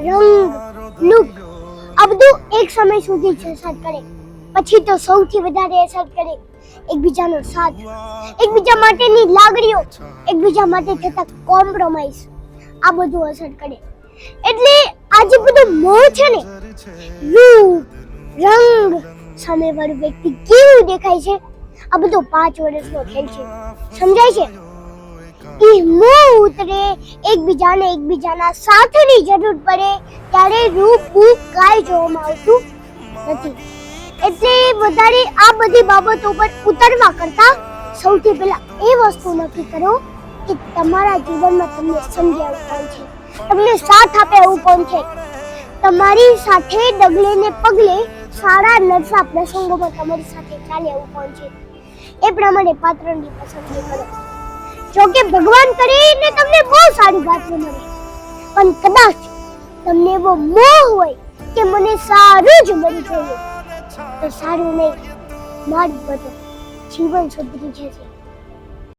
રંગ, લુક આ બધું એક સમય સુધી જ અસર કરે, પછી તો સૌથી વધારે અસર કરે એકબીજાનો સાથ, એકબીજા માટેની લાગણીઓ, એકબીજા માટે થતા કોમ્પ્રોમાઇઝ, આ બધું અસર કરે. એટલે આ જે બધું મોહ છે ને, રૂપ, રંગ, સામેવાળું વ્યક્તિ કેવું દેખાય છે, આ બધો 5 વર્ષનો ખેલ છે, સમજાય છે? એ મોહ ઉતરે, એકબીજાના સાથની જરૂર પડે ત્યારે રૂપ કાંઈ જોવામાં આવતું નથી. એટલે વધારે આ બધી બાબતો પર ઉતરવા કરતા સૌથી પહેલા એ વસ્તુ નક્કી કરો કે તમારા જીવનમાં તમને સમજે એવું કોણ છે, તમને સાથ આપે એવું કોણ છે, તમારી સાથે ડગલે ને પગલે સારા નરસા પ્રસંગોમાં તમારી સાથે ચાલે એવું કોણ છે. એ પ્રમાણે પાત્રની પસંદગી કરો. જોકે ભગવાન કરીને તમને બહુ સારી પાત્ર મળે, પણ કદાચ તમને એવો મોહ હોય કે મને સારું જ મળી જોઈએ, તો સારું નહીં, માર્ગ બદલો, જીવન સુધરી જશે.